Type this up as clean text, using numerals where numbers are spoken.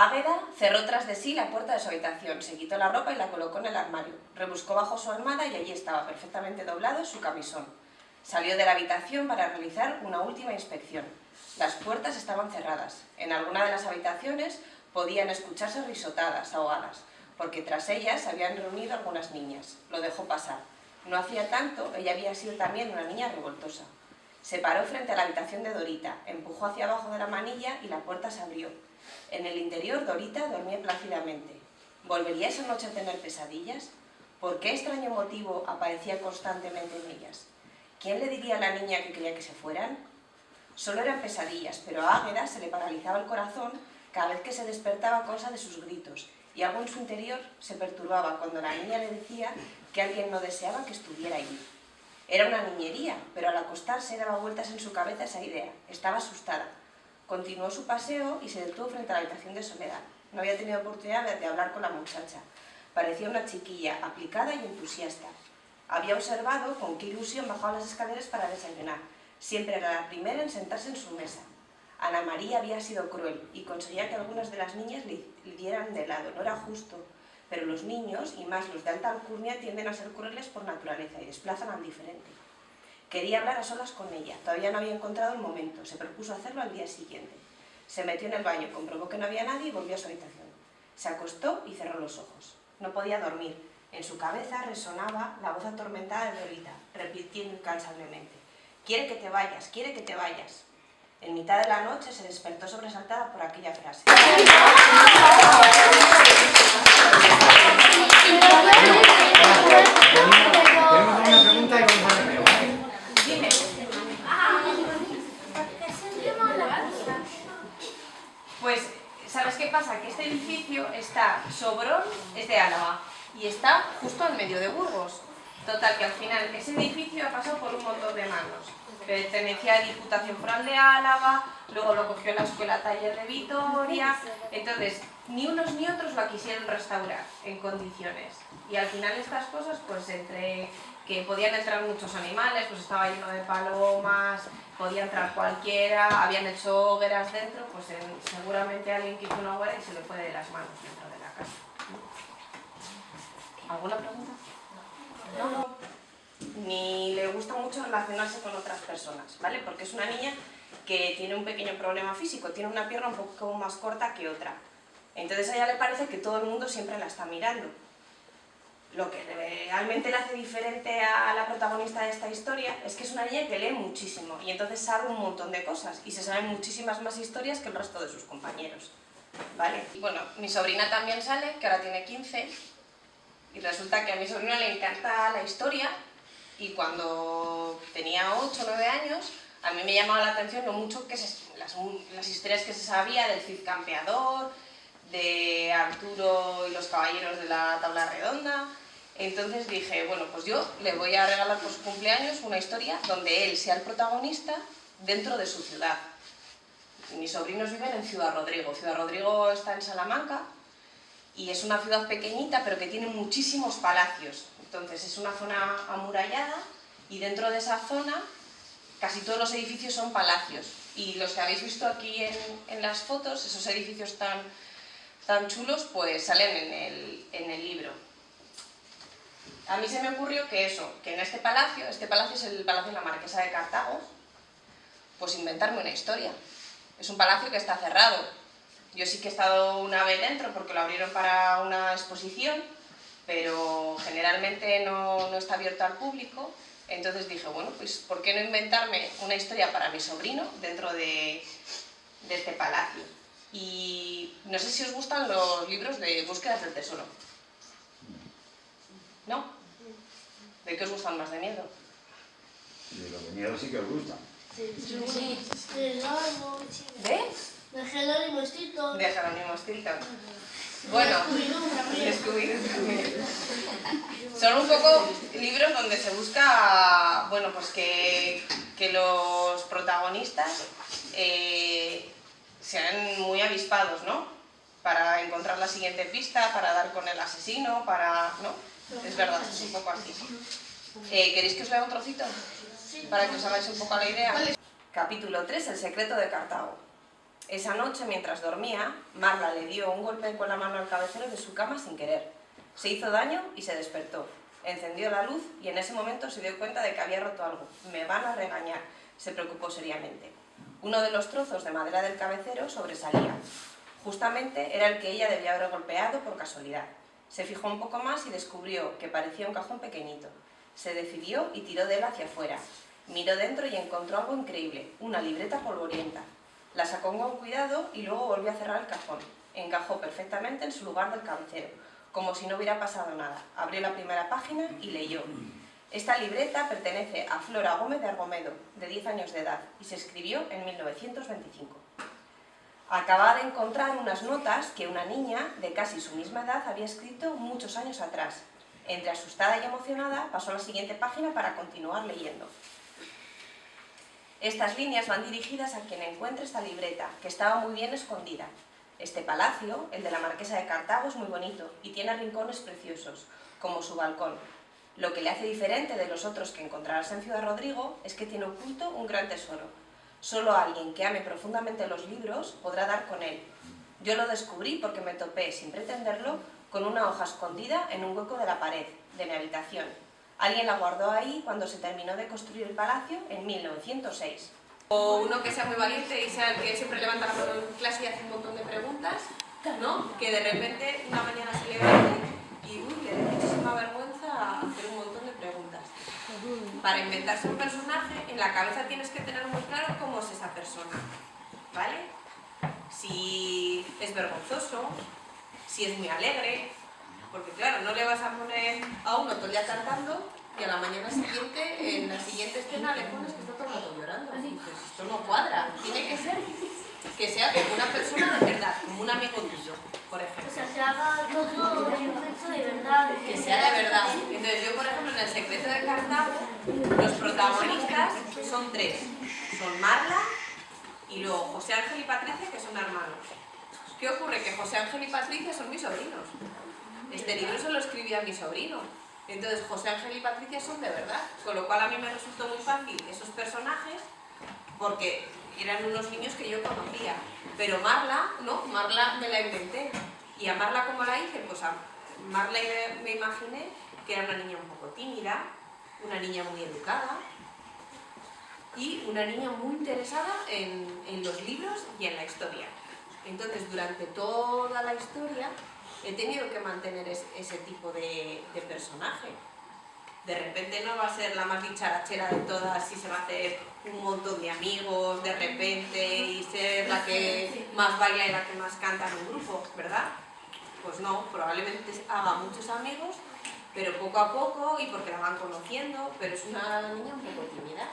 Águeda cerró tras de sí la puerta de su habitación, se quitó la ropa y la colocó en el armario. Rebuscó bajo su almohada y allí estaba perfectamente doblado su camisón. Salió de la habitación para realizar una última inspección. Las puertas estaban cerradas. En alguna de las habitaciones podían escucharse risotadas ahogadas, porque tras ellas se habían reunido algunas niñas. Lo dejó pasar. No hacía tanto, ella había sido también una niña revoltosa. Se paró frente a la habitación de Dorita, empujó hacia abajo de la manilla y la puerta se abrió. En el interior, Dorita dormía plácidamente. ¿Volvería esa noche a tener pesadillas? ¿Por qué extraño motivo aparecía constantemente en ellas? ¿Quién le diría a la niña que quería que se fueran? Solo eran pesadillas, pero a Águeda se le paralizaba el corazón cada vez que se despertaba a causa de sus gritos, y algo en su interior se perturbaba cuando la niña le decía que alguien no deseaba que estuviera allí. Era una niñería, pero al acostarse daba vueltas en su cabeza esa idea. Estaba asustada. Continuó su paseo y se detuvo frente a la habitación de Soledad. No había tenido oportunidad de hablar con la muchacha. Parecía una chiquilla aplicada y entusiasta. Había observado con qué ilusión bajaba las escaleras para desayunar. Siempre era la primera en sentarse en su mesa. Ana María había sido cruel y conseguía que algunas de las niñas le dieran de lado. No era justo, pero los niños, y más los de alta alcurnia, tienden a ser crueles por naturaleza y desplazan al diferente. Quería hablar a solas con ella. Todavía no había encontrado el momento. Se propuso hacerlo al día siguiente. Se metió en el baño, comprobó que no había nadie y volvió a su habitación. Se acostó y cerró los ojos. No podía dormir. En su cabeza resonaba la voz atormentada de Dorita, repitiendo incansablemente: «Quiere que te vayas, quiere que te vayas». En mitad de la noche se despertó sobresaltada por aquella frase. Dime. Pues, ¿sabes qué pasa? Que este edificio está, Sobrón es de Álava y está justo en medio de Burgos. Total, que al final ese edificio ha pasado por un montón de manos. Pertenecía a Diputación Foral de Álava, luego lo cogió la Escuela Taller de Vitoria. Entonces, ni unos ni otros lo quisieron restaurar en condiciones. Y al final estas cosas, pues entre que podían entrar muchos animales, pues estaba lleno de palomas, podía entrar cualquiera, habían hecho hogueras dentro, pues seguramente alguien que hizo una hoguera y se le fue de las manos dentro de la casa. ¿Alguna pregunta? No. Ni le gusta mucho relacionarse con otras personas, ¿vale? Porque es una niña que tiene un pequeño problema físico, tiene una pierna un poco más corta que otra. Entonces a ella le parece que todo el mundo siempre la está mirando. Lo que realmente le hace diferente a la protagonista de esta historia es que es una niña que lee muchísimo y entonces sabe un montón de cosas y se saben muchísimas más historias que el resto de sus compañeros, ¿vale? Bueno, mi sobrina también sale, que ahora tiene 15, y resulta que a mi sobrina le encanta la historia. Y cuando tenía 8 o 9 años, a mí me llamaba la atención lo mucho que las historias que se sabía del Cid Campeador, de Arturo y los caballeros de la tabla redonda. Entonces dije, bueno, pues yo le voy a regalar por su cumpleaños una historia donde él sea el protagonista dentro de su ciudad. Mis sobrinos viven en Ciudad Rodrigo. Ciudad Rodrigo está en Salamanca y es una ciudad pequeñita pero que tiene muchísimos palacios. Entonces es una zona amurallada y dentro de esa zona casi todos los edificios son palacios. Y los que habéis visto aquí en las fotos, esos edificios tan chulos, pues salen en el libro. A mí se me ocurrió que en este palacio es el Palacio de la Marquesa de Cartago, pues inventarme una historia. Es un palacio que está cerrado. Yo sí que he estado una vez dentro porque lo abrieron para una exposición, pero generalmente no está abierto al público. Entonces dije, bueno, pues ¿por qué no inventarme una historia para mi sobrino dentro de este palacio? Y no sé si os gustan los libros de búsquedas del tesoro. ¿No? ¿De qué os gustan más? ¿De miedo? De los de miedo sí que os gustan. Sí. ¿De? De Jerónimo Stilton. De Jerónimo Stilton. Bueno, Scooby-Doo también. Son un poco libros donde se busca, bueno, pues que los protagonistas sean muy avispados, ¿no? Para encontrar la siguiente pista, para dar con el asesino, ¿no? Es verdad, es un poco así. ¿Queréis que os lea un trocito? Para que os hagáis un poco la idea. Capítulo 3, el secreto de Cartago. Esa noche, mientras dormía, Marla le dio un golpe con la mano al cabecero de su cama sin querer. Se hizo daño y se despertó. Encendió la luz y en ese momento se dio cuenta de que había roto algo. «Me van a regañar», se preocupó seriamente. Uno de los trozos de madera del cabecero sobresalía. Justamente era el que ella debía haber golpeado por casualidad. Se fijó un poco más y descubrió que parecía un cajón pequeñito. Se decidió y tiró de él hacia afuera. Miró dentro y encontró algo increíble, una libreta polvorienta. La sacó con cuidado y luego volvió a cerrar el cajón. Encajó perfectamente en su lugar del cabecero, como si no hubiera pasado nada. Abrió la primera página y leyó. Esta libreta pertenece a Flora Gómez de Argomedo, de 10 años de edad, y se escribió en 1925. Acababa de encontrar unas notas que una niña de casi su misma edad había escrito muchos años atrás. Entre asustada y emocionada, pasó a la siguiente página para continuar leyendo. Estas líneas van dirigidas a quien encuentre esta libreta, que estaba muy bien escondida. Este palacio, el de la Marquesa de Cartago, es muy bonito y tiene rincones preciosos, como su balcón. Lo que le hace diferente de los otros que encontrarás en Ciudad Rodrigo es que tiene oculto un gran tesoro. Solo alguien que ame profundamente los libros podrá dar con él. Yo lo descubrí porque me topé, sin pretenderlo, con una hoja escondida en un hueco de la pared de mi habitación. Alguien la guardó ahí cuando se terminó de construir el palacio en 1906. O uno que sea muy valiente y sea el que siempre levanta la mano en clase y hace un montón de preguntas, ¿no? Que de repente una mañana se levante y le da muchísima vergüenza hacer un montón de preguntas. Para inventarse un personaje, en la cabeza tienes que tener muy claro cómo es esa persona, ¿vale? Si es vergonzoso, si es muy alegre, porque claro, no le vas a poner a uno todo el día cantando y a la mañana siguiente, en la siguiente escena, le pones que está todo el rato llorando. Y dices, esto no cuadra, tiene que ser que sea como una persona de verdad, como un amigo tuyo, por ejemplo. O sea, se haga todo de verdad. Que sea de verdad. Entonces yo, por ejemplo, en El secreto de Cartago, los protagonistas son 3. Son Marla y luego José Ángel y Patricia, que son hermanos. ¿Qué ocurre? Que José Ángel y Patricia son mis sobrinos. Este libro se lo escribí a mi sobrino. Entonces José Ángel y Patricia son de verdad. Con lo cual a mí me resultó muy fácil esos personajes porque eran unos niños que yo conocía. Pero Marla, no, Marla me la inventé. ¿Y a Marla cómo la hice? Pues a Marla me imaginé que era una niña un poco tímida, una niña muy educada y una niña muy interesada en los libros y en la historia. Entonces, durante toda la historia he tenido que mantener ese tipo de personaje. De repente no va a ser la más dicharachera de todas y se va a hacer un montón de amigos de repente y ser la que más baila y la que más canta en un grupo, ¿verdad? Pues no, probablemente haga muchos amigos, pero poco a poco y porque la van conociendo, pero es una niña un poco tímida.